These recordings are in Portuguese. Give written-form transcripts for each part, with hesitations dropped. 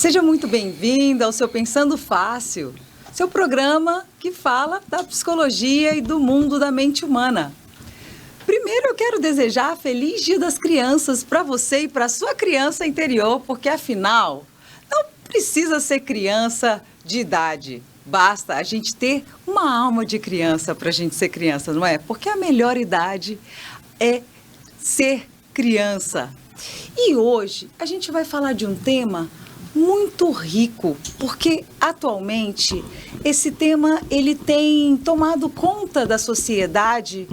Seja muito bem-vinda ao seu Pensando Fácil, seu programa que fala da psicologia e do mundo da mente humana. Primeiro eu quero desejar Feliz Dia das Crianças para você e para sua criança interior, porque afinal não precisa ser criança de idade. Basta a gente ter uma alma de criança para a gente ser criança, não é? Porque a melhor idade é ser criança. E hoje a gente vai falar de um tema muito rico, porque atualmente esse tema ele tem tomado conta da sociedade,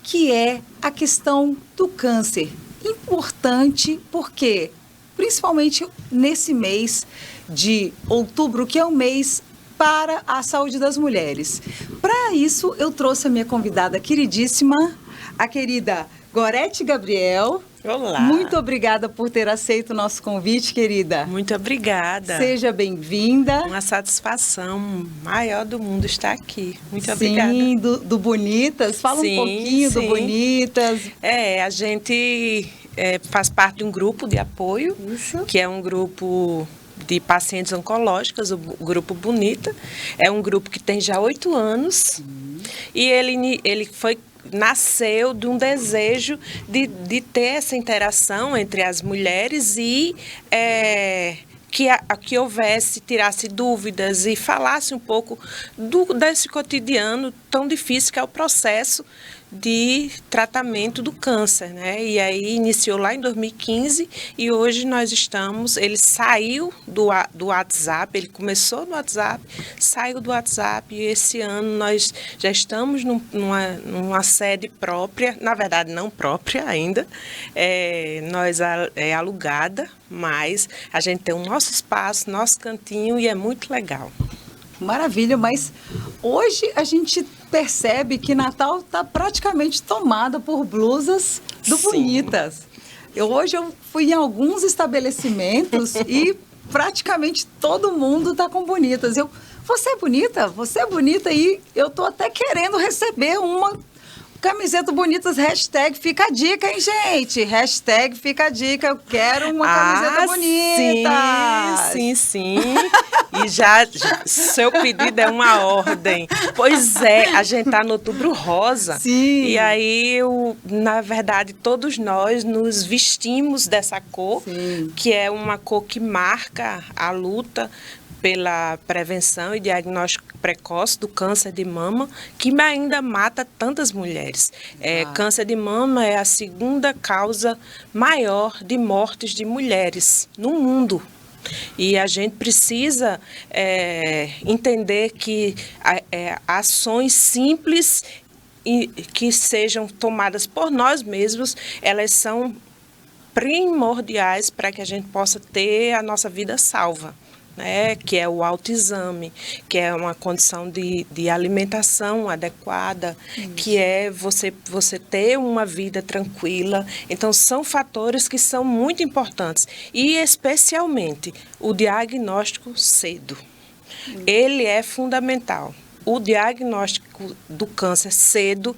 que é a questão do câncer. Importante porque, principalmente nesse mês de outubro, que é o mês para a saúde das mulheres. Para isso, eu trouxe a minha convidada queridíssima, a querida Gorete Gabriel. Olá. Muito obrigada por ter aceito o nosso convite, querida. Muito obrigada. Seja bem-vinda. Uma satisfação maior do mundo estar aqui. Muito obrigada. Sim, do Bonitas. Fala um pouquinho do Bonitas. A gente faz parte de um grupo de apoio, que é um grupo de pacientes oncológicas, o Grupo Bonita. É um grupo que tem já 8 anos e ele nasceu de um desejo de ter essa interação entre as mulheres e que houvesse, tirasse dúvidas e falasse um pouco desse cotidiano tão difícil que é o processo de tratamento do câncer, né? E aí iniciou lá em 2015 e hoje ele saiu do WhatsApp, ele começou no WhatsApp, saiu do WhatsApp e esse ano nós já estamos numa sede própria, na verdade não própria ainda, é alugada, mas a gente tem o nosso espaço, nosso cantinho e é muito legal. Maravilha, mas hoje a gente percebe que Natal está praticamente tomada por blusas do Bonitas. Hoje eu fui em alguns estabelecimentos e praticamente todo mundo está com Bonitas. Você é bonita? Você é bonita e eu tô até querendo receber uma camiseta Bonitas, hashtag fica a dica, hein, gente? Hashtag fica a dica, eu quero uma camiseta bonita. Sim. E já, seu pedido é uma ordem. Pois é, a gente tá no Outubro Rosa. Sim. E aí, na verdade, todos nós nos vestimos dessa cor, que é uma cor que marca a luta pela prevenção e diagnóstico precoce do câncer de mama, que ainda mata tantas mulheres. Câncer de mama é a segunda causa maior de mortes de mulheres no mundo. E a gente precisa entender que ações simples e que sejam tomadas por nós mesmos, elas são primordiais para que a gente possa ter a nossa vida salva. Que é o autoexame, que é uma condição de alimentação adequada, que é você ter uma vida tranquila. Então, são fatores que são muito importantes. E, especialmente, o diagnóstico cedo. Ele é fundamental. O diagnóstico do câncer cedo,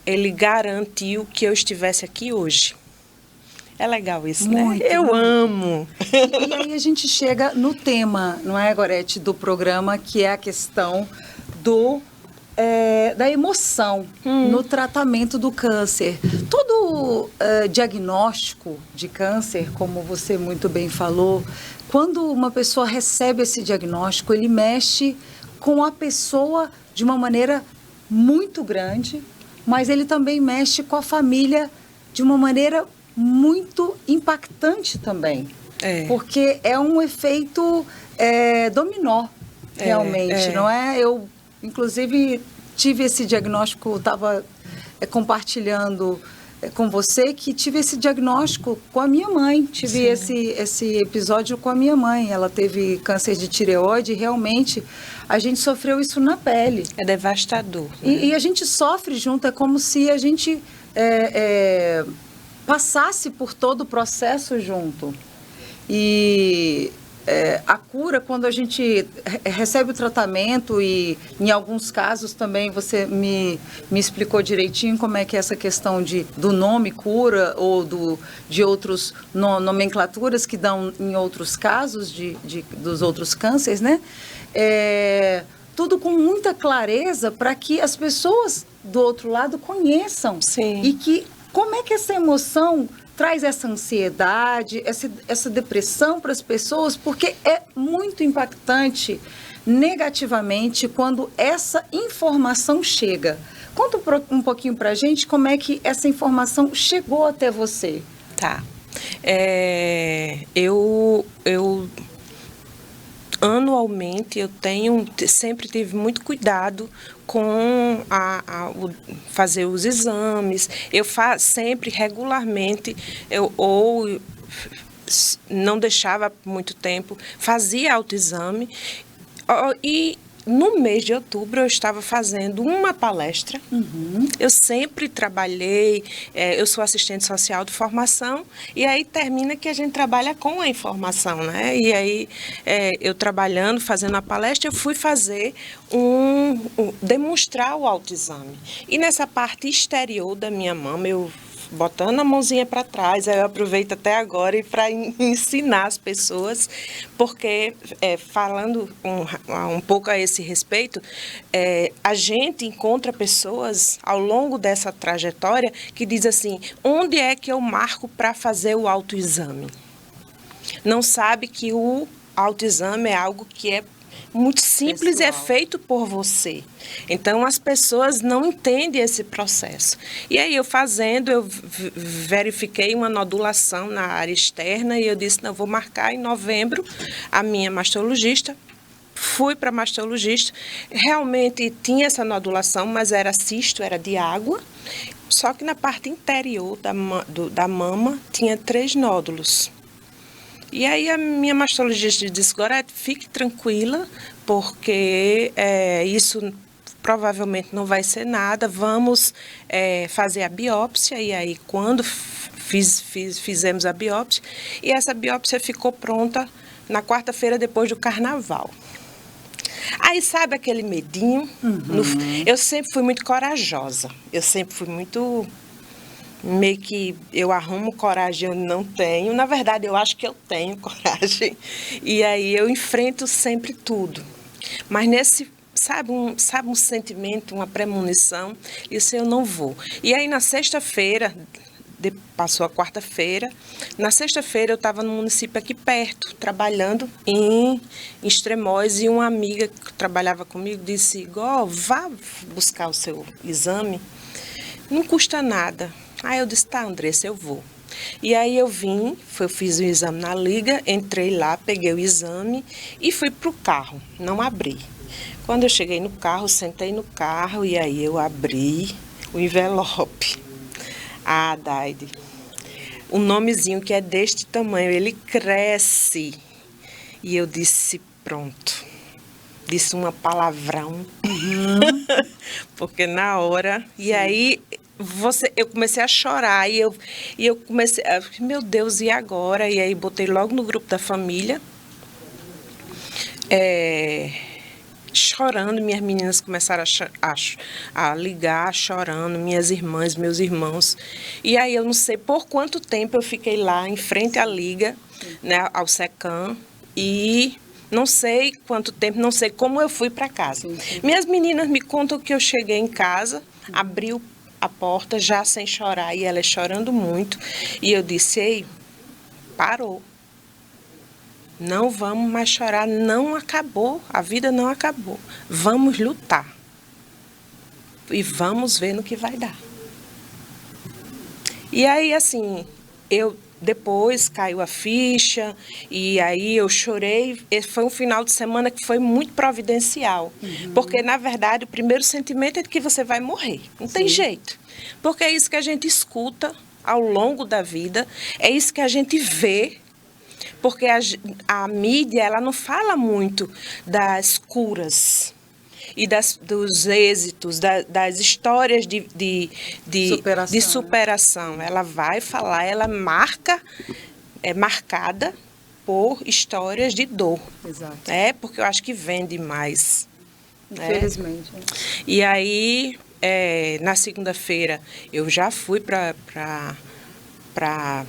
ele garantiu que eu estivesse aqui hoje. É legal isso, muito, né? Eu amo. E aí a gente chega no tema, não é, Gorete, do programa, que é a questão da emoção no tratamento do câncer. Todo diagnóstico de câncer, como você muito bem falou, quando uma pessoa recebe esse diagnóstico, ele mexe com a pessoa de uma maneira muito grande, mas ele também mexe com a família de uma maneira muito impactante também, porque é um efeito dominó, realmente, não é? Eu, inclusive, tive esse diagnóstico, estava compartilhando com você que tive esse diagnóstico com a minha mãe, tive esse episódio com a minha mãe, ela teve câncer de tireoide e realmente a gente sofreu isso na pele. É devastador. Né? E a gente sofre junto, é como se a gente passasse por todo o processo junto. E a cura, quando a gente recebe o tratamento, e em alguns casos também você me explicou direitinho como é que é essa questão do nome cura ou de outros nomenclaturas que dão em outros casos dos outros cânceres, né? Tudo com muita clareza para que as pessoas do outro lado conheçam. Sim. E que como é que essa emoção traz essa ansiedade, essa depressão para as pessoas, porque é muito impactante negativamente quando essa informação chega. Conta um pouquinho para a gente como é que essa informação chegou até você. Tá. Eu anualmente sempre tive muito cuidado com fazer os exames. Eu sempre, regularmente, não deixava muito tempo, fazia autoexame. E no mês de outubro eu estava fazendo uma palestra. Uhum. Eu sempre trabalhei, eu sou assistente social de formação, e aí termina que a gente trabalha com a informação, né? E aí eu trabalhando, fazendo a palestra, eu fui fazer demonstrar o autoexame. E nessa parte exterior da minha mama, eu botando a mãozinha para trás, eu aproveito até agora para ensinar as pessoas, porque falando um pouco a esse respeito, a gente encontra pessoas ao longo dessa trajetória que diz assim, onde é que eu marco para fazer o autoexame? Não sabe que o autoexame é algo que é muito simples, pessoal. É feito por você. Então, as pessoas não entendem esse processo. E aí, eu verifiquei uma nodulação na área externa e eu disse, não, vou marcar em novembro a minha mastologista. Fui para a mastologista, realmente tinha essa nodulação, mas era cisto, era de água, só que na parte interior da mama tinha 3 nódulos. E aí a minha mastologista disse, Gorete, fique tranquila, porque isso provavelmente não vai ser nada, vamos fazer a biópsia. E aí quando fizemos a biópsia, e essa biópsia ficou pronta na quarta-feira depois do carnaval. Aí sabe aquele medinho? Uhum. Eu sempre fui muito corajosa, eu sempre fui muito... meio que eu arrumo coragem, eu não tenho. Na verdade, eu acho que eu tenho coragem. E aí eu enfrento sempre tudo. Mas nesse, sabe um sentimento, uma premonição, isso eu não vou. E aí na sexta-feira, passou a quarta-feira, na sexta-feira eu estava no município aqui perto, trabalhando em Extremóis, e uma amiga que trabalhava comigo disse, Gó, vá buscar o seu exame, não custa nada. Aí eu disse, tá, Andressa, eu vou. E aí eu fiz o exame na liga, entrei lá, peguei o exame e fui pro carro, não abri. Quando eu cheguei no carro, sentei no carro e aí eu abri o envelope. Ah, Daide, o nomezinho que é deste tamanho, ele cresce. E eu disse, pronto. Disse uma palavrão. Uhum. Porque na hora... Sim. E aí... eu comecei a chorar e eu comecei a, meu Deus, e agora? E aí botei logo no grupo da família, chorando, minhas meninas começaram a ligar, chorando, minhas irmãs, meus irmãos. E aí eu não sei por quanto tempo eu fiquei lá em frente à liga, né, ao SECAM, e não sei quanto tempo, não sei como eu fui para casa. Sim. Minhas meninas me contam que eu cheguei em casa, abri a porta já sem chorar, e ela chorando muito, e eu disse, ei, parou, não vamos mais chorar, não acabou, a vida não acabou, vamos lutar, e vamos ver no que vai dar. E aí, assim, depois caiu a ficha, e aí eu chorei. Foi um final de semana que foi muito providencial. Uhum. Porque, na verdade, o primeiro sentimento é de que você vai morrer. Não tem jeito. Porque é isso que a gente escuta ao longo da vida, é isso que a gente vê. Porque a mídia, ela não fala muito das curas e dos êxitos, das histórias de superação. Ela vai falar, ela é marcada expor histórias de dor. Exato. Porque eu acho que vende mais. Infelizmente. Né? E aí, na segunda-feira, eu já fui para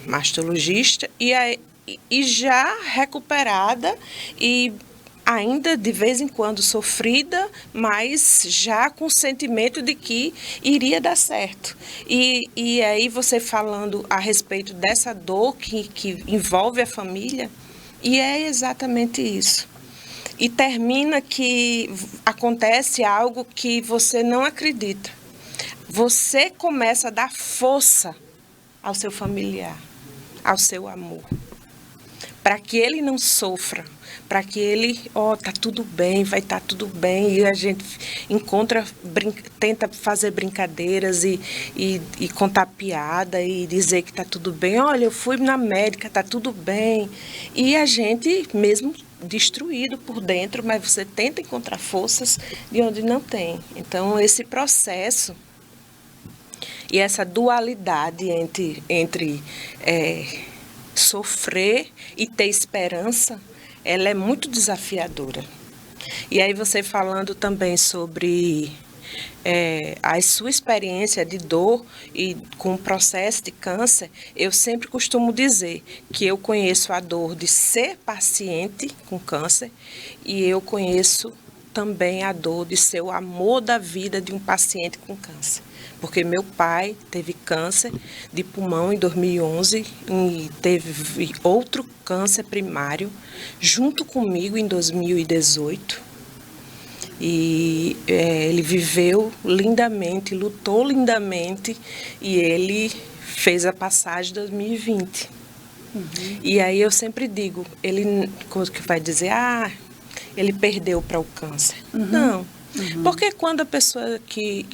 mastologista e já recuperada e ainda de vez em quando sofrida, mas já com o sentimento de que iria dar certo. E aí você falando a respeito dessa dor que envolve a família, e é exatamente isso. E termina que acontece algo que você não acredita. Você começa a dar força ao seu familiar, ao seu amor, para que ele não sofra, para que ele, tá tudo bem, vai estar tudo bem, e a gente tenta fazer brincadeiras e contar piada e dizer que está tudo bem. Olha, eu fui na médica, está tudo bem. E a gente mesmo destruído por dentro, mas você tenta encontrar forças de onde não tem. Então, esse processo e essa dualidade entre sofrer e ter esperança, ela é muito desafiadora. E aí você falando também sobre a sua experiência de dor e com o processo de câncer, eu sempre costumo dizer que eu conheço a dor de ser paciente com câncer e eu conheço também a dor de ser o amor da vida de um paciente com câncer. Porque meu pai teve câncer de pulmão em 2011 e teve outro câncer primário junto comigo em 2018. E ele viveu lindamente, lutou lindamente e ele fez a passagem de 2020. Uhum. E aí eu sempre digo, ele vai dizer, ele perdeu para o câncer. Uhum. Não. Uhum. Porque quando a pessoa que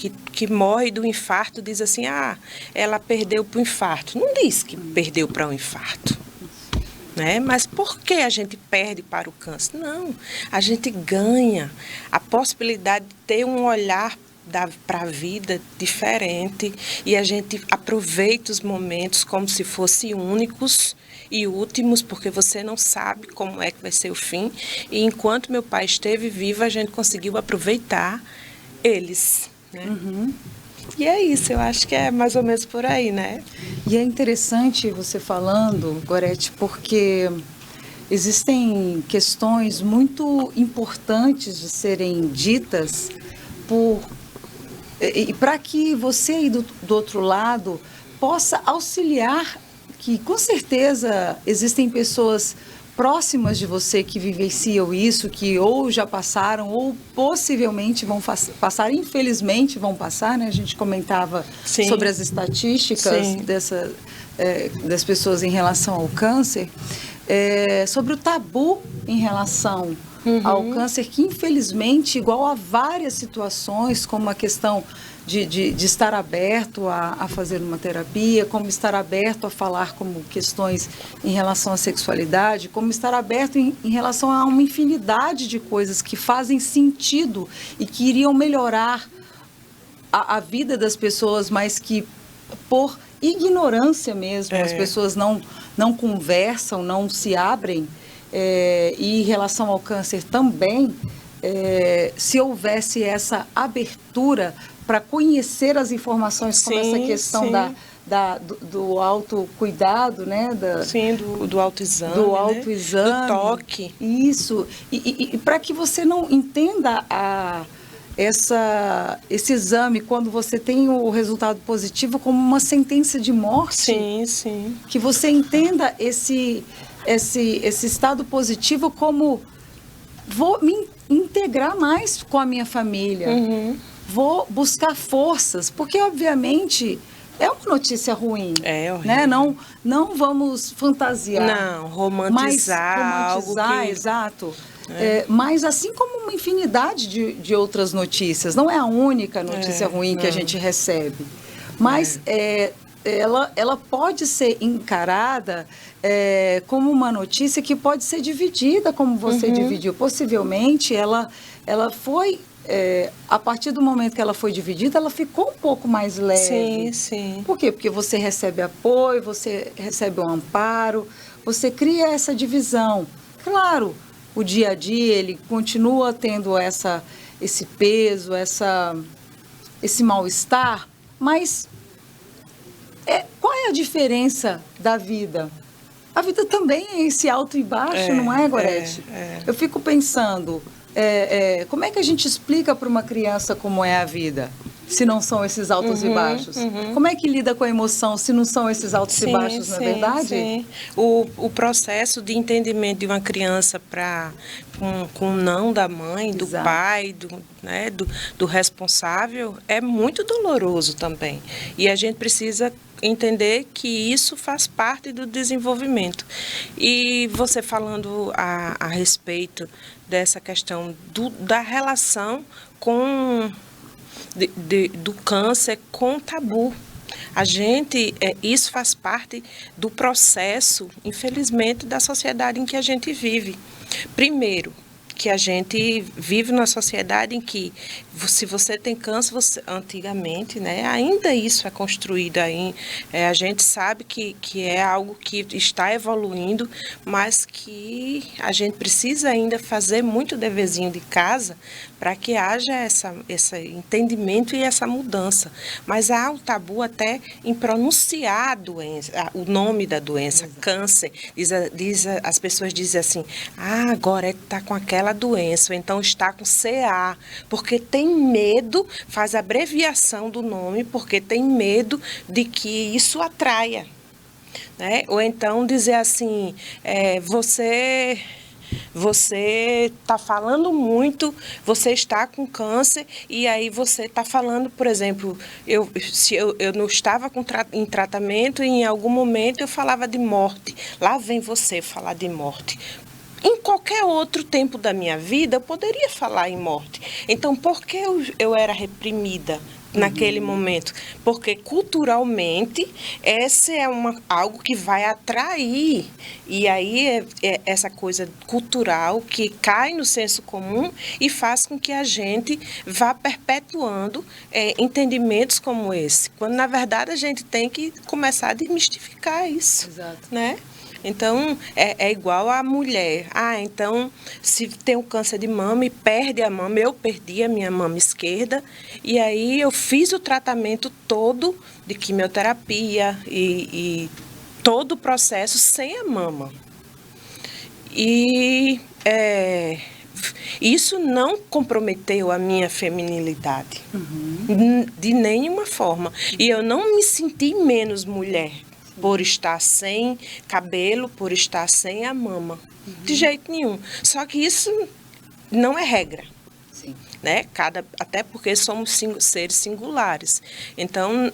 morre do infarto diz assim, ela perdeu para o infarto. Não diz que perdeu para um infarto. Né? Mas por que a gente perde para o câncer? Não, a gente ganha a possibilidade de ter um olhar para a vida diferente e a gente aproveita os momentos como se fossem únicos e últimos, porque você não sabe como é que vai ser o fim. E enquanto meu pai esteve vivo, a gente conseguiu aproveitar eles. Né? Uhum. E é isso, eu acho que é mais ou menos por aí, né? E é interessante você falando, Gorete, porque existem questões muito importantes de serem ditas e para que você aí do outro lado possa auxiliar, que com certeza existem pessoas próximas de você que vivenciam isso, que ou já passaram ou possivelmente vão passar, infelizmente vão passar, né? A gente comentava Sim. sobre as estatísticas das pessoas em relação ao câncer, sobre o tabu em relação ao câncer, que infelizmente, igual a várias situações, como a questão de estar aberto a fazer uma terapia, como estar aberto a falar como questões em relação à sexualidade, como estar aberto em relação a uma infinidade de coisas que fazem sentido e que iriam melhorar a vida das pessoas, mas que por ignorância mesmo, as pessoas não conversam, não se abrem, e em relação ao câncer também, se houvesse essa abertura para conhecer as informações, como essa questão do autocuidado, né? Do autoexame. Do autoexame. Do toque. Isso. E para que você não entenda esse exame, quando você tem o resultado positivo, como uma sentença de morte. Sim, sim. Que você entenda esse estado positivo como vou me integrar mais com a minha família. Vou buscar forças, porque obviamente é uma notícia ruim. É horrível. Né? Não vamos fantasiar. Não, romantizar algo que... Exato. Mas assim como uma infinidade de outras notícias, não é a única notícia ruim que a gente recebe. Mas ela pode ser encarada como uma notícia que pode ser dividida, como você dividiu. Possivelmente ela foi... a partir do momento que ela foi dividida, ela ficou um pouco mais leve. Sim. Por quê? Porque você recebe apoio, você recebe um amparo, você cria essa divisão. Claro, o dia a dia ele continua tendo esse peso, esse mal-estar, mas qual é a diferença da vida? A vida também é esse alto e baixo, não é, Gorete? Eu fico pensando, como é que a gente explica para uma criança como é a vida, se não são esses altos e baixos? Como é que lida com a emoção, se não são esses altos e baixos, não é verdade? Sim. O processo de entendimento de uma criança com o não da mãe, do pai, do responsável, é muito doloroso também. E a gente precisa entender que isso faz parte do desenvolvimento. E você falando a respeito dessa questão da relação do câncer com o tabu. Isso faz parte do processo, infelizmente, da sociedade em que a gente vive. Primeiro, que a gente vive numa sociedade em que, se você tem câncer, antigamente, né, ainda isso é construído aí, a gente sabe que é algo que está evoluindo, mas que a gente precisa ainda fazer muito deverzinho de casa para que haja esse entendimento e essa mudança. Mas há um tabu até em pronunciar a doença, o nome da doença, câncer. As pessoas dizem assim, agora está com aquela doença, ou então está com CA, porque tem medo, faz abreviação do nome, porque tem medo de que isso atraia. Né? Ou então dizer assim, você está falando muito, você está com câncer, e aí você está falando, por exemplo, se eu não estava em tratamento e em algum momento eu falava de morte. Lá vem você falar de morte. Em qualquer outro tempo da minha vida, eu poderia falar em morte. Então, por que eu era reprimida naquele momento? Porque culturalmente, esse é algo que vai atrair. E aí essa coisa cultural que cai no senso comum e faz com que a gente vá perpetuando entendimentos como esse. Quando, na verdade, a gente tem que começar a desmistificar isso. Exato. Né? Então, é igual a mulher. Então, se tem um câncer de mama e perde a mama, eu perdi a minha mama esquerda, e aí eu fiz o tratamento todo de quimioterapia e todo o processo sem a mama. E isso não comprometeu a minha feminilidade, de nenhuma forma. E eu não me senti menos mulher por estar sem cabelo, por estar sem a mama. De jeito nenhum. Só que isso não é regra. Sim. Né? Até porque somos seres singulares. Então,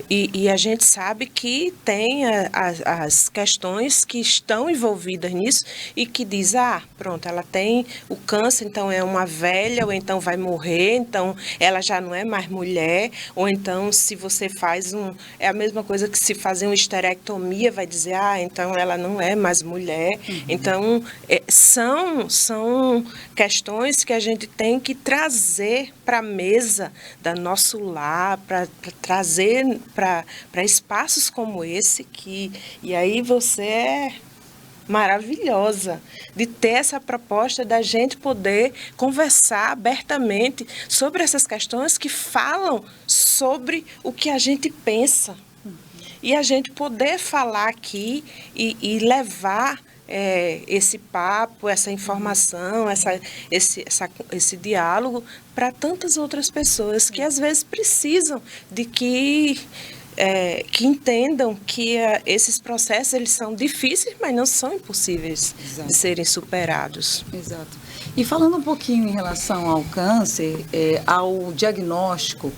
e a gente sabe que tem as questões que estão envolvidas nisso e que diz, pronto, ela tem o câncer, então é uma velha, ou então vai morrer, então ela já não é mais mulher, ou então se você faz é a mesma coisa que se fazer uma esterectomia, vai dizer, então ela não é mais mulher. Então, são questões que a gente tem que trazer para a mesa da nosso lar, para trazer para espaços como esse, e aí você é maravilhosa de ter essa proposta da gente poder conversar abertamente sobre essas questões que falam sobre o que a gente pensa. E a gente poder falar aqui e levar esse papo, essa informação, esse diálogo para tantas outras pessoas que às vezes precisam de que entendam que esses processos eles são difíceis, mas não são impossíveis. Exato. De serem superados. Exato. E falando um pouquinho em relação ao câncer, ao diagnóstico,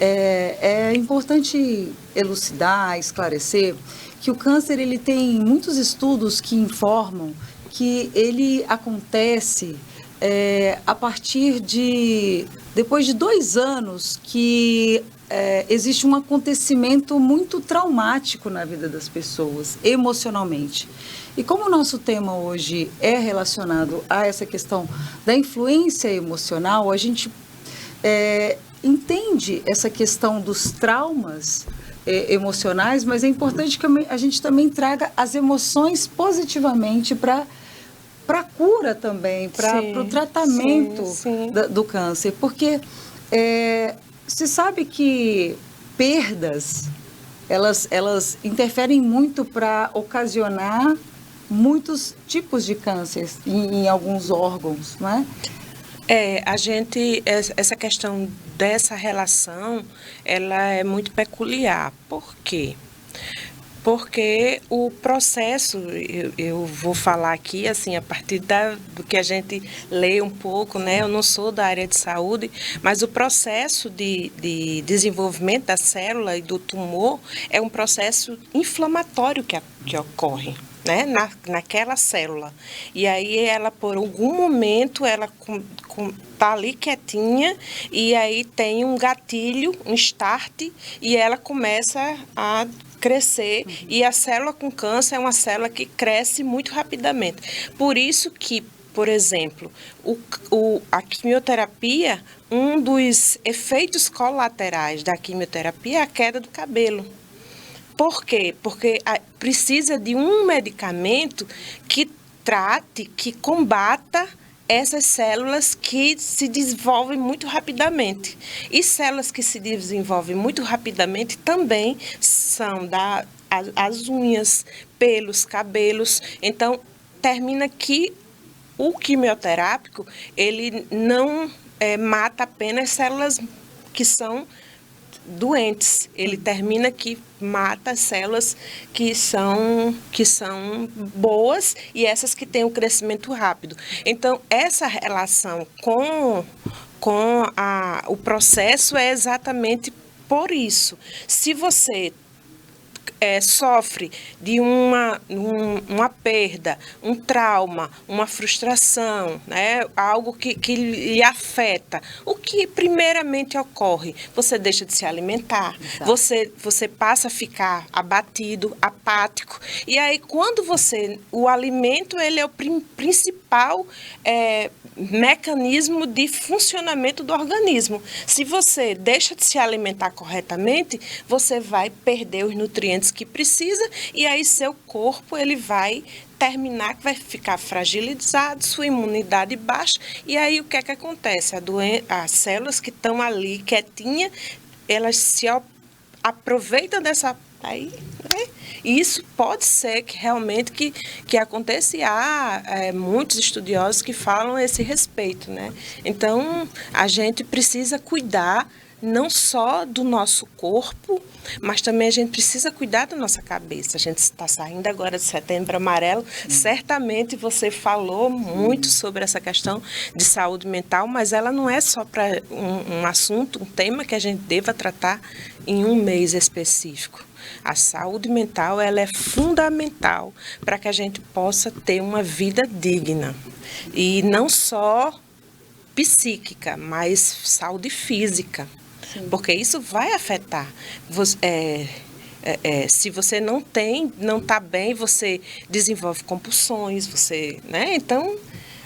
é importante elucidar, esclarecer que o câncer ele tem muitos estudos que informam que ele acontece a partir depois de 2 anos que existe um acontecimento muito traumático na vida das pessoas, emocionalmente. E como o nosso tema hoje é relacionado a essa questão da influência emocional, a gente entende essa questão dos traumas emocionais, mas é importante que a gente também traga as emoções positivamente para a cura também, para o tratamento do câncer. Porque se sabe que perdas, elas interferem muito para ocasionar muitos tipos de câncer em alguns órgãos, não é? Essa questão dessa relação, ela é muito peculiar. Por quê? Porque o processo, eu vou falar aqui, assim, a partir do que a gente lê um pouco, né? Eu não sou da área de saúde, mas o processo de desenvolvimento da célula e do tumor é um processo inflamatório que ocorre, né? Naquela célula. E aí ela, por algum momento, ela tá ali quietinha e aí tem um gatilho, um start, e ela começa a crescer, e a célula com câncer é uma célula que cresce muito rapidamente. Por isso que, por exemplo, a quimioterapia, um dos efeitos colaterais da quimioterapia é a queda do cabelo. Por quê? Porque precisa de um medicamento que trate, que combata essas células que se desenvolvem muito rapidamente. E células que se desenvolvem muito rapidamente também são as unhas, pelos, cabelos. Então, termina que o quimioterápico, ele não mata apenas células que são doentes. Ele termina que mata as células que são boas e essas que têm um crescimento rápido. Então, essa relação com o processo é exatamente por isso. Se você sofre de uma perda, um trauma, uma frustração, né? Algo que lhe afeta, o que primeiramente ocorre? Você deixa de se alimentar, você passa a ficar abatido, apático, e aí quando o alimento ele é o principal mecanismo de funcionamento do organismo. Se você deixa de se alimentar corretamente, você vai perder os nutrientes que precisa e aí seu corpo ele vai terminar, que vai ficar fragilizado, sua imunidade baixa, e aí o que é que acontece? As células que estão ali quietinhas, elas se aproveitam dessa aí, né? E isso pode ser que realmente que aconteça, e há muitos estudiosos que falam a esse respeito, né? Então, a gente precisa cuidar não só do nosso corpo, mas também a gente precisa cuidar da nossa cabeça. A gente está saindo agora de Setembro Amarelo. Certamente você falou muito sobre essa questão de saúde mental, mas ela não é só para um assunto, um tema que a gente deva tratar em um mês específico. A saúde mental ela é fundamental para que a gente possa ter uma vida digna. E não só psíquica, mas saúde física. Sim. Porque isso vai afetar. Se você não está bem, você desenvolve compulsões, né? Então,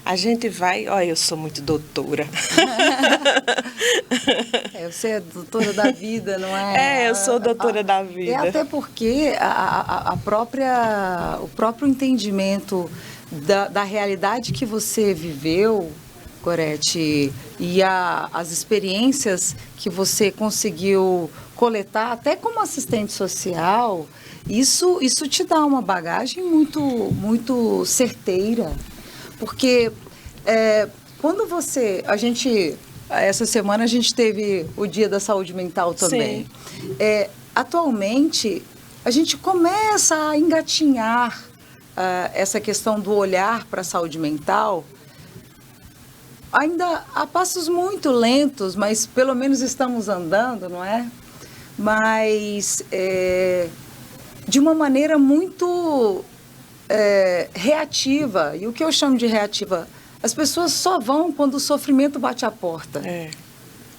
a gente vai... Olha, eu sou muito doutora. Você é doutora da vida, não é? Eu sou doutora da vida. Até porque o próprio entendimento da realidade que você viveu, Gorete, e as experiências que você conseguiu coletar, até como assistente social, isso te dá uma bagagem muito, muito certeira. Porque quando essa semana a gente teve o Dia da Saúde Mental também. Atualmente, a gente começa a engatinhar essa questão do olhar para a saúde mental, ainda a passos muito lentos, mas pelo menos estamos andando, não é? Mas de uma maneira muito reativa. E o que eu chamo de reativa? As pessoas só vão quando o sofrimento bate a porta.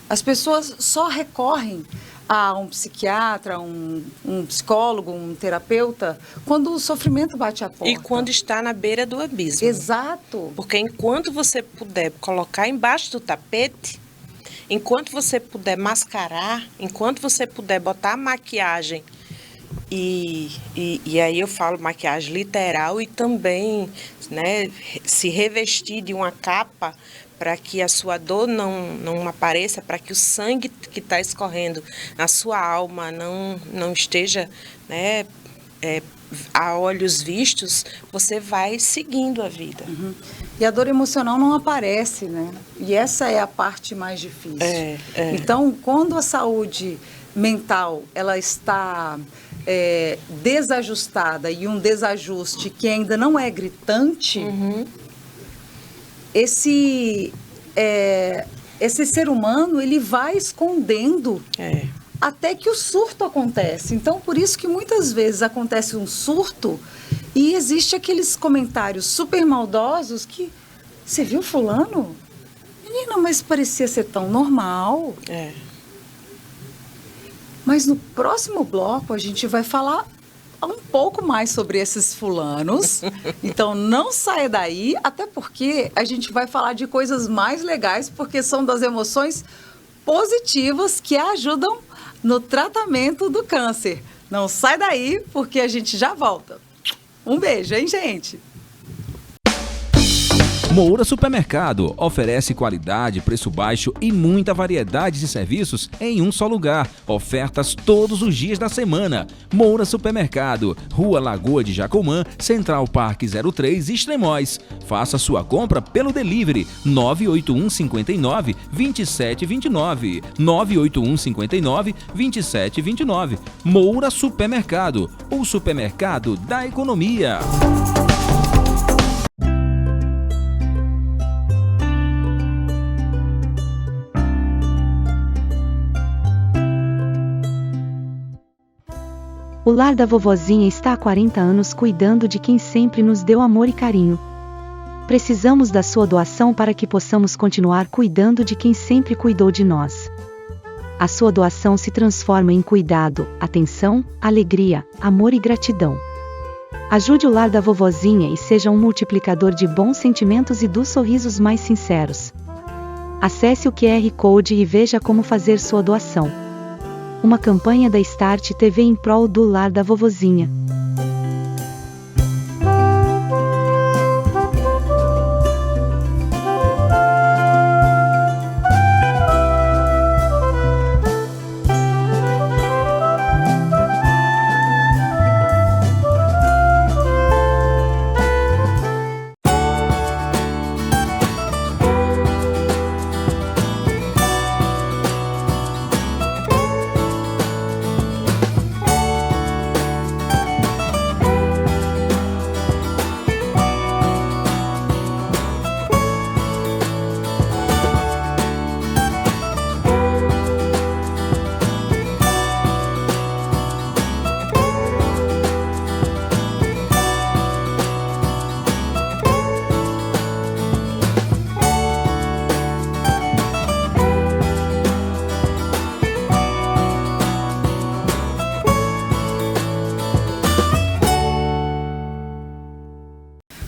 As pessoas só recorrem a um psiquiatra, um psicólogo, um terapeuta, quando o sofrimento bate a porta. E quando está na beira do abismo. Exato. Porque enquanto você puder colocar embaixo do tapete, enquanto você puder mascarar, enquanto você puder botar maquiagem, e aí eu falo maquiagem literal e também, né, se revestir de uma capa para que a sua dor não apareça, para que o sangue que está escorrendo na sua alma não esteja, né, a olhos vistos, você vai seguindo a vida. Uhum. E a dor emocional não aparece, né? E essa é a parte mais difícil. Então, quando a saúde mental ela está desajustada e um desajuste que ainda não é gritante, esse ser humano ele vai escondendo até que o surto acontece. Então, por isso que muitas vezes acontece um surto e existe aqueles comentários super maldosos que você viu fulano? Menina, mas parecia ser tão normal. Mas no próximo bloco a gente vai falar um pouco mais sobre esses fulanos. Então não saia daí, até porque a gente vai falar de coisas mais legais, porque são das emoções positivas que ajudam no tratamento do câncer. Não sai daí, porque a gente já volta. Um beijo, hein, gente? Moura Supermercado oferece qualidade, preço baixo e muita variedade de serviços em um só lugar. Ofertas todos os dias da semana. Moura Supermercado, Rua Lagoa de Jacomã, Central Parque 03, Extremóis. Faça sua compra pelo delivery 981 59 2729. 981 59 2729. Moura Supermercado, o supermercado da economia. O Lar da Vovozinha está há 40 anos cuidando de quem sempre nos deu amor e carinho. Precisamos da sua doação para que possamos continuar cuidando de quem sempre cuidou de nós. A sua doação se transforma em cuidado, atenção, alegria, amor e gratidão. Ajude o Lar da Vovozinha e seja um multiplicador de bons sentimentos e dos sorrisos mais sinceros. Acesse o QR Code e veja como fazer sua doação. Uma campanha da Start TV em prol do Lar da Vovozinha.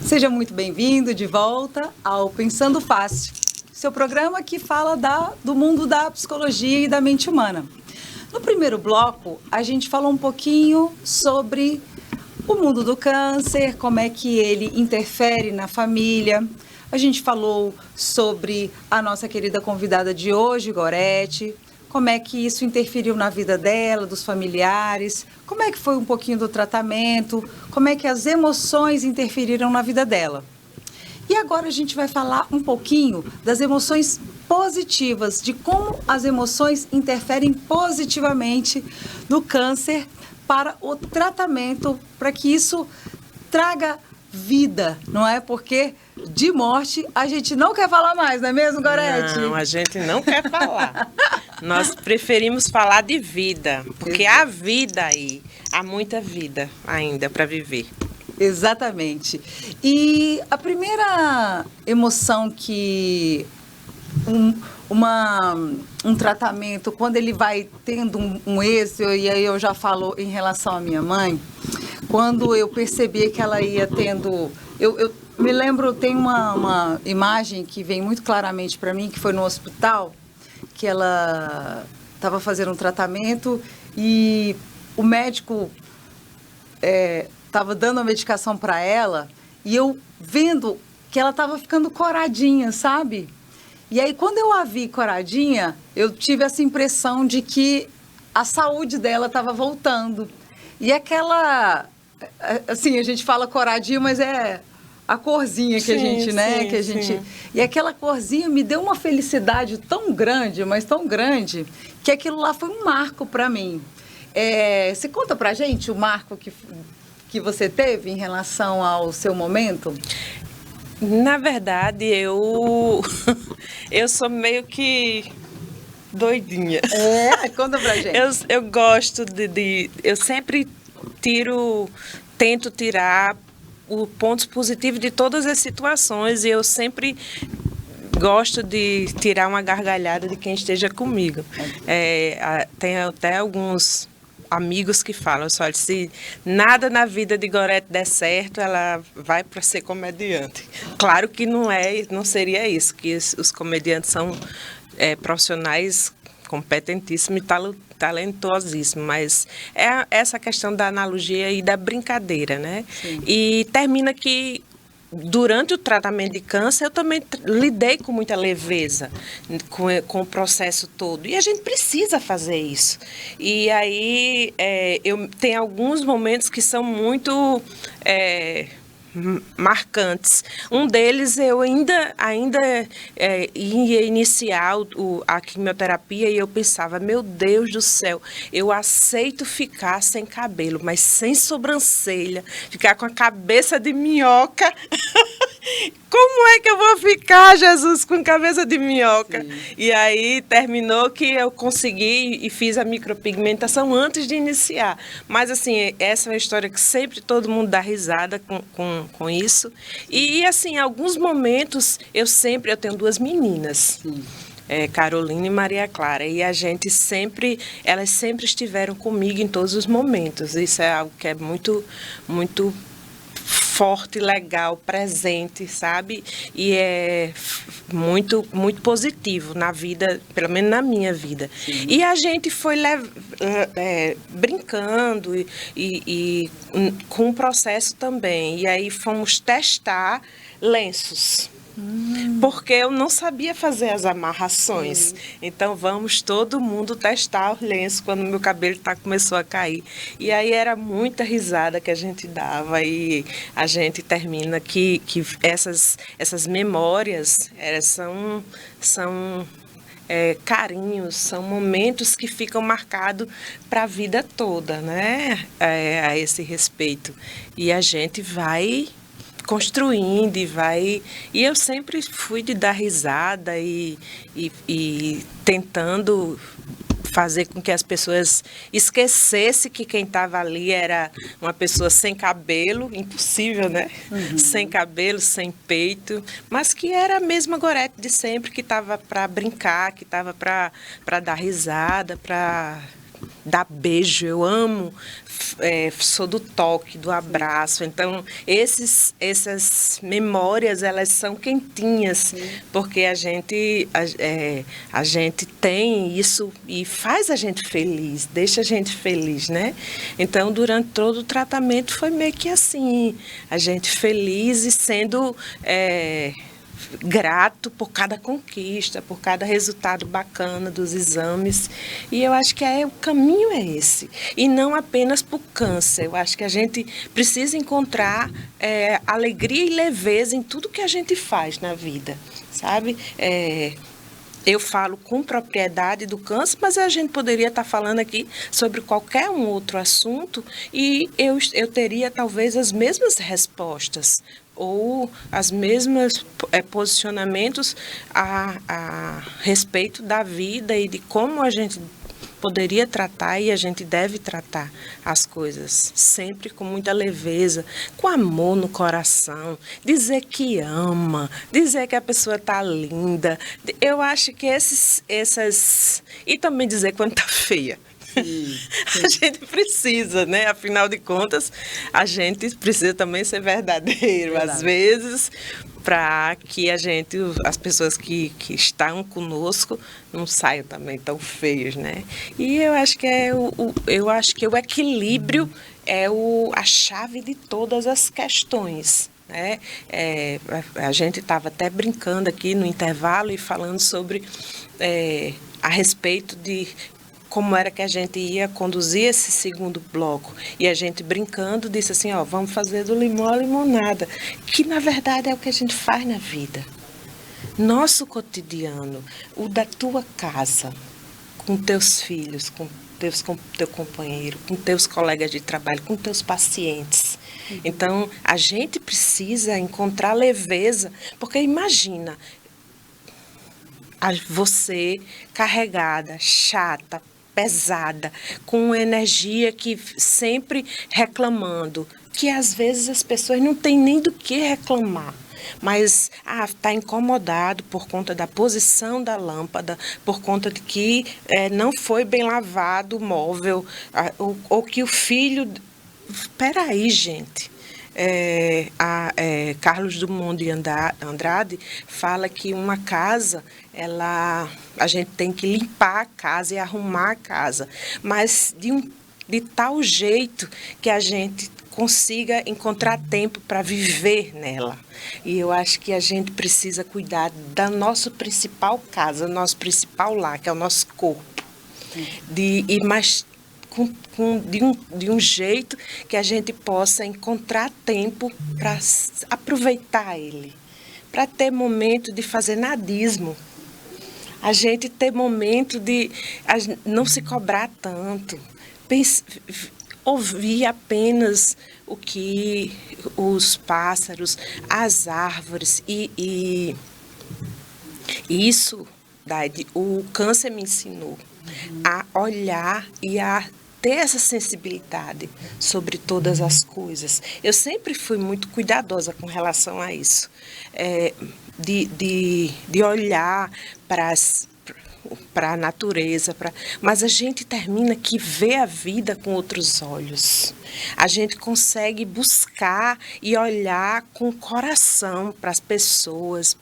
Seja muito bem-vindo de volta ao Pensando Fácil, seu programa que fala do mundo da psicologia e da mente humana. No primeiro bloco, a gente falou um pouquinho sobre o mundo do câncer, como é que ele interfere na família. A gente falou sobre a nossa querida convidada de hoje, Gorete, como é que isso interferiu na vida dela, dos familiares, como é que foi um pouquinho do tratamento, como é que as emoções interferiram na vida dela. E agora a gente vai falar um pouquinho das emoções positivas, de como as emoções interferem positivamente no câncer para o tratamento, para que isso traga vida, não é? Porque de morte a gente não quer falar mais, não é mesmo, Gorete? Não, a gente não quer falar. Nós preferimos falar de vida, porque há vida aí, há muita vida ainda para viver. Exatamente. E a primeira emoção que um tratamento, quando ele vai tendo um êxito, e aí eu já falo em relação à minha mãe, quando eu percebi que ela ia tendo... Eu me lembro, tem uma imagem que vem muito claramente para mim, que foi no hospital, que ela estava fazendo um tratamento e o médico estava dando a medicação para ela e eu vendo que ela estava ficando coradinha, sabe? E aí, quando eu a vi coradinha, eu tive essa impressão de que a saúde dela estava voltando. E aquela... Assim, a gente fala coradinho, mas é a corzinha que a gente, né? Sim, que a gente... sim. E aquela corzinha me deu uma felicidade tão grande, mas tão grande, que aquilo lá foi um marco para mim. Você conta pra gente o marco que você teve em relação ao seu momento? Na verdade, eu sou meio que doidinha. Conta pra gente. Eu gosto eu sempre tento tirar os pontos positivos de todas as situações e eu sempre gosto de tirar uma gargalhada de quem esteja comigo. Tem até alguns amigos que falam, olha, se nada na vida de Gorete der certo, ela vai para ser comediante. Claro que não seria isso, que os comediantes são profissionais competentíssimos e talentosíssimos, mas é essa questão da analogia e da brincadeira, né? Sim. E termina que durante o tratamento de câncer, eu também lidei com muita leveza com o processo todo. E a gente precisa fazer isso. E aí, tem alguns momentos que são muito marcantes. Um deles, eu ainda ia iniciar a quimioterapia e eu pensava, meu Deus do céu, eu aceito ficar sem cabelo, mas sem sobrancelha, ficar com a cabeça de minhoca. Como é que eu vou ficar, Jesus, com cabeça de minhoca? Sim. E aí terminou que eu consegui e fiz a micropigmentação antes de iniciar. Mas assim, essa é uma história que sempre todo mundo dá risada com isso. E assim, em alguns momentos, eu tenho duas meninas. Sim. Carolina e Maria Clara, e elas sempre estiveram comigo em todos os momentos. Isso é algo que é muito, muito forte, legal, presente, sabe? E é muito, muito positivo na vida, pelo menos na minha vida. Sim. E a gente foi brincando e com o processo também. E aí fomos testar lenços. Porque eu não sabia fazer as amarrações. Sim. Então, vamos todo mundo testar os lenços quando meu cabelo começou a cair. E aí era muita risada que a gente dava e a gente termina que essas memórias são carinhos, são momentos que ficam marcados para a vida toda, né? A esse respeito. E a gente vai construindo e eu sempre fui de dar risada e tentando fazer com que as pessoas esquecessem que quem estava ali era uma pessoa sem cabelo, impossível, né? Uhum. Sem cabelo, sem peito, mas que era a mesma Gorete de sempre, que estava para brincar, que estava para dar risada, para dar beijo. Eu amo, sou do toque, do abraço. Então, essas memórias, elas são quentinhas. Sim. Porque a gente tem isso e faz a gente feliz, deixa a gente feliz, né? Então, durante todo o tratamento foi meio que assim, a gente feliz e sendo grato por cada conquista, por cada resultado bacana dos exames. E eu acho que o caminho é esse. E não apenas por câncer. Eu acho que a gente precisa encontrar alegria e leveza em tudo que a gente faz na vida, sabe? Eu falo com propriedade do câncer, mas a gente poderia estar falando aqui sobre qualquer um outro assunto e eu teria talvez as mesmas respostas ou as mesmas posicionamentos a respeito da vida e de como a gente poderia tratar e a gente deve tratar as coisas sempre com muita leveza, com amor no coração, dizer que ama, dizer que a pessoa está linda. Eu acho que essas... E também dizer quando está feia. Sim. A gente precisa, né? Afinal de contas, a gente precisa também ser verdadeiro, Verdade. às vezes, para que as pessoas que estão conosco não saiam também tão feios, né? E eu acho que o equilíbrio é a chave de todas as questões. Né? A gente estava até brincando aqui no intervalo e falando sobre a respeito de como era que a gente ia conduzir esse segundo bloco. E a gente brincando disse assim, ó, vamos fazer do limão a limonada, que na verdade é o que a gente faz na vida. Nosso cotidiano, o da tua casa, com teus filhos, com teu companheiro, com teus colegas de trabalho, com teus pacientes. Então, a gente precisa encontrar leveza, porque imagina, você carregada, chata, pesada, com energia que sempre reclamando, que às vezes as pessoas não têm nem do que reclamar. Mas está incomodado por conta da posição da lâmpada, por conta de que não foi bem lavado o móvel, ou que o filho... Peraí, gente. Carlos Drummond de Andrade fala que uma casa, a gente tem que limpar a casa e arrumar a casa, mas de tal jeito que a gente consiga encontrar tempo para viver nela. E eu acho que a gente precisa cuidar da nossa principal casa, nosso principal lar, que é o nosso corpo. De um jeito que a gente possa encontrar tempo para aproveitar ele, para ter momento de fazer nadismo, a gente ter momento de não se cobrar tanto, ouvir apenas o que os pássaros, as árvores e isso, Daide, o câncer me ensinou a olhar e a ter essa sensibilidade sobre todas as coisas. Eu sempre fui muito cuidadosa com relação a isso, de olhar para a natureza, mas a gente termina que vê a vida com outros olhos. A gente consegue buscar e olhar com o coração para as pessoas,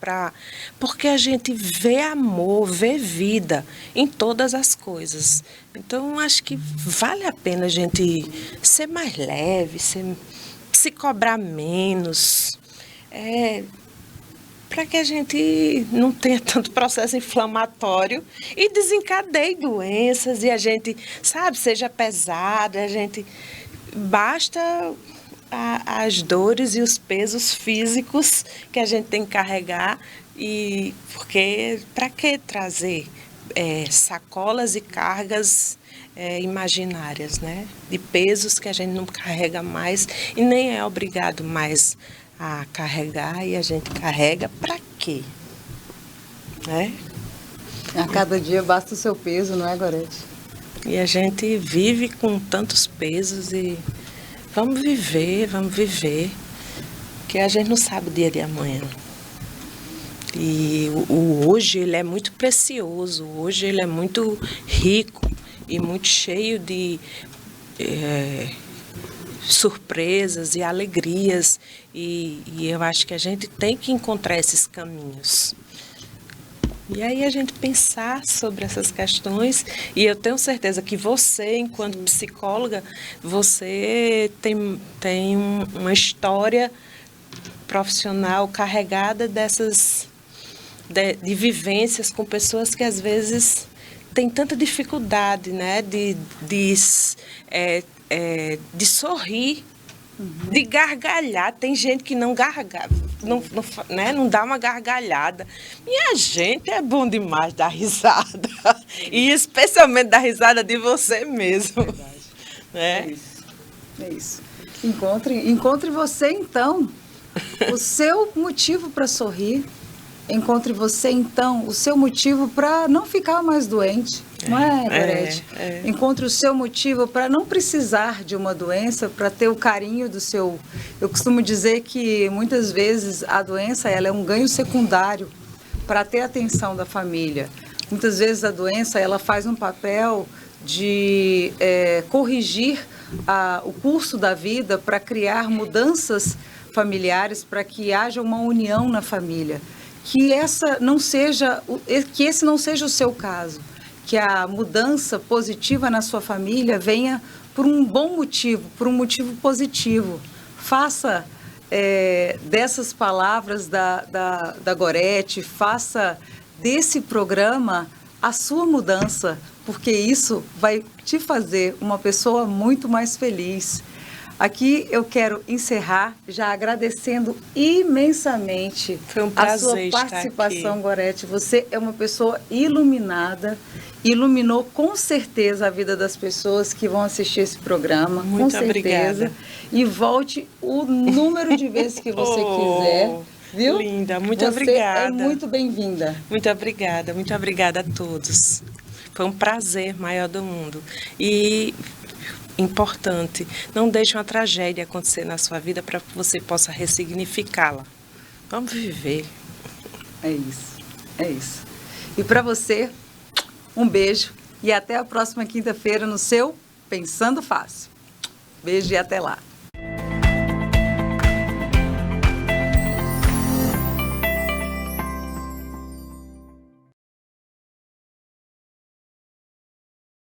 porque a gente vê amor, vê vida em todas as coisas. Então, acho que vale a pena a gente ser mais leve, se cobrar menos, para que a gente não tenha tanto processo inflamatório e desencadeie doenças e a gente, seja pesado, basta as dores e os pesos físicos que a gente tem que carregar, porque para que trazer sacolas e cargas imaginárias, né? De pesos que a gente não carrega mais e nem é obrigado mais a carregar, e a gente carrega para quê? Né? A cada dia basta o seu peso, não é, Gorete? E a gente vive com tantos pesos e vamos viver, que a gente não sabe o dia de amanhã. E o hoje, ele é muito precioso, hoje ele é muito rico e muito cheio de surpresas e alegrias, e eu acho que a gente tem que encontrar esses caminhos. E aí a gente pensar sobre essas questões, e eu tenho certeza que você, enquanto psicóloga, você tem uma história profissional carregada de vivências com pessoas que às vezes têm tanta dificuldade, né, de sorrir, de gargalhar. Tem gente que não gargalha, não dá uma gargalhada. Minha gente, é bom demais dar risada. E especialmente dar risada de você mesmo. É verdade. Né? É isso. Encontre você, então, o seu motivo para sorrir. Encontre você, então, o seu motivo para não ficar mais doente. Não é, Gorete? Encontre o seu motivo para não precisar de uma doença, para ter o carinho do seu... Eu costumo dizer que, muitas vezes, a doença ela é um ganho secundário para ter a atenção da família. Muitas vezes, a doença ela faz um papel de corrigir o curso da vida para criar mudanças familiares, para que haja uma união na família. Que esse não seja o seu caso. Que a mudança positiva na sua família venha por um bom motivo, por um motivo positivo. Faça dessas palavras da Gorete, faça desse programa a sua mudança, porque isso vai te fazer uma pessoa muito mais feliz. Aqui eu quero encerrar já agradecendo imensamente Foi um prazer a sua participação, estar aqui. Gorete. Você é uma pessoa iluminada, iluminou com certeza a vida das pessoas que vão assistir esse programa. Muito com certeza. obrigada. E volte o número de vezes que você quiser. Viu? Linda, muito você obrigada. É muito bem-vinda. Muito obrigada a todos. Foi um prazer maior do mundo. E importante, não deixe uma tragédia acontecer na sua vida para que você possa ressignificá-la. Vamos viver. É isso, é isso. E para você, um beijo e até a próxima quinta-feira no seu Pensando Fácil. Beijo e até lá.